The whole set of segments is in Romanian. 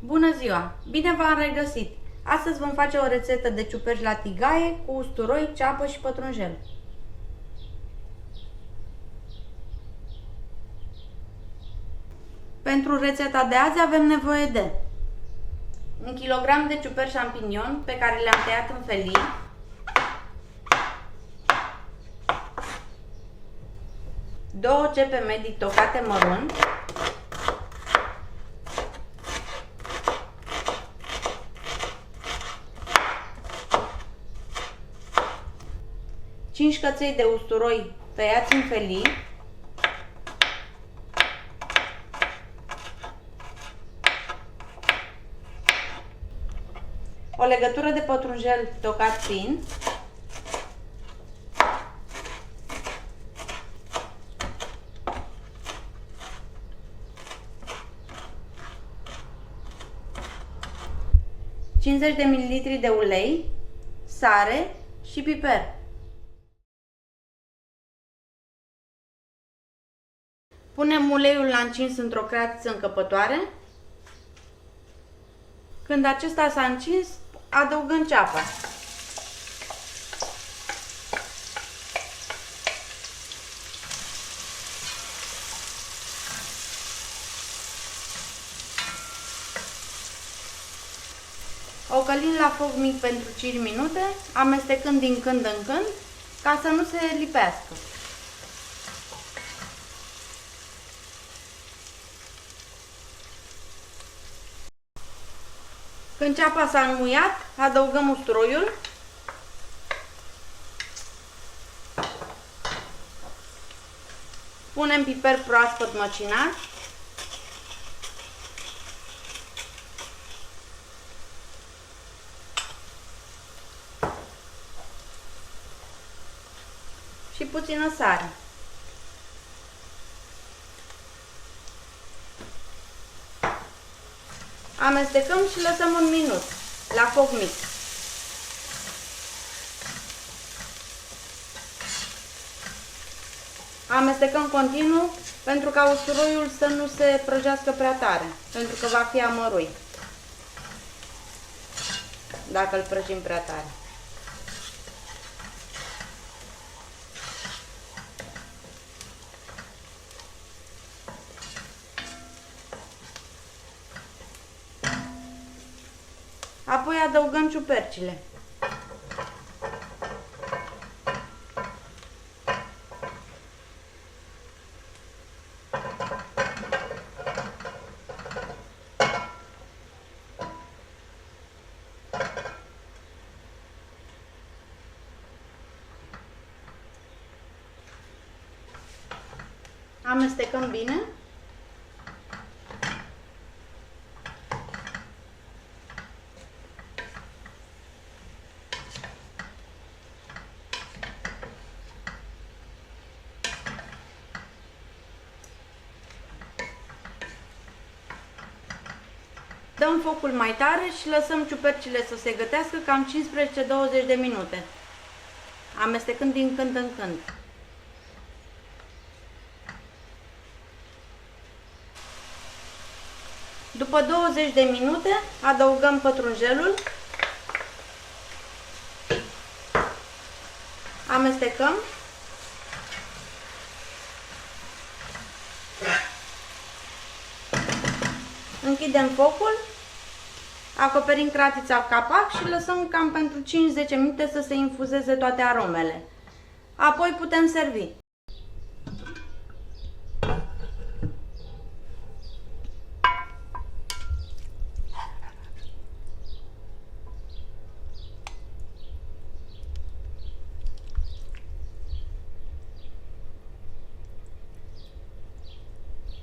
Bună ziua! Bine v-am regăsit! Astăzi vom face o rețetă de ciuperci la tigaie cu usturoi, ceapă și pătrunjel. Pentru rețeta de azi avem nevoie de 1 kg de ciuperci șampinion pe care le-am tăiat în felii, 2 cepe medii tocate mărunt, 5 căței de usturoi tăiați în felii, o legătură de pătrunjel tocat fin, $50 ml de ulei, sare și piper. Punem uleiul la încins într-o creață încăpătoare. Când acesta s-a încins, adăugăm ceapa. O călim la foc mic pentru 5 minute, amestecând din când în când, ca să nu se lipească. Când ceapa s-a înmuiat, adăugăm usturoiul, punem piper proaspăt măcinat, și puțină sare. Amestecăm și lăsăm un minut la foc mic. Amestecăm continuu pentru ca usturoiul să nu se prăjească prea tare, pentru că va fi amărui dacă îl prăjim prea tare. Apoi adăugăm ciupercile. Amestecăm bine. Dăm focul mai tare și lăsăm ciupercile să se gătească cam 15-20 de minute, amestecând din când în când. După 20 de minute adăugăm pătrunjelul, amestecăm, închidem focul, acoperim cratița cu capac și lăsăm cam pentru 5-10 minute să se infuzeze toate aromele. Apoi putem servi.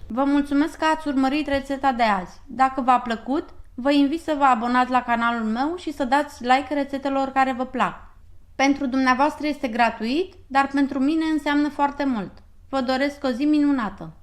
Vă mulțumesc că ați urmărit rețeta de azi. Dacă v-a plăcut, vă invit să vă abonați la canalul meu și să dați like rețetelor care vă plac. Pentru dumneavoastră este gratuit, dar pentru mine înseamnă foarte mult. Vă doresc o zi minunată!